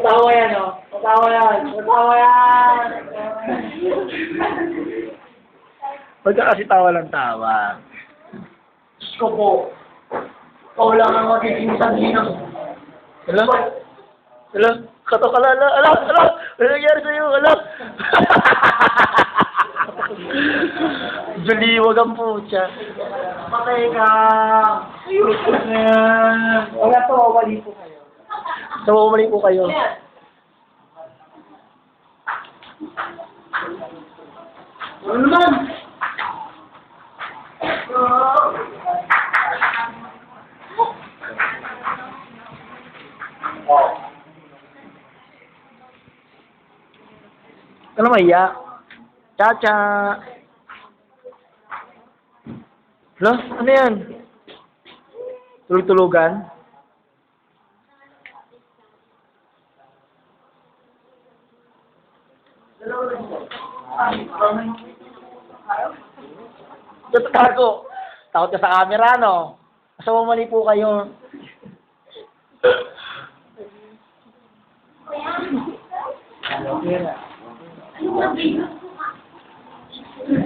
Matawa yan, oh. Matawa yan. Matawa yan. Huwag ka kasi tawa lang tawa. Diyos ko po. Ikaw lang ang magiging sanginang. Hello? Hello? Katokalala? Ala? Ala? Ano nangyari sa'yo? Ala? Juliwag ang putya. Patay ka. Ayusin na yan. Wala to, mali po kayo. So, bumalik po kayo. Ano naman? Ano maya? Cha-cha! Hello? Ano yan? Tulog-tulugan? Tatago. Takot ka sa camera, no? Asa mali po kayo. Ano?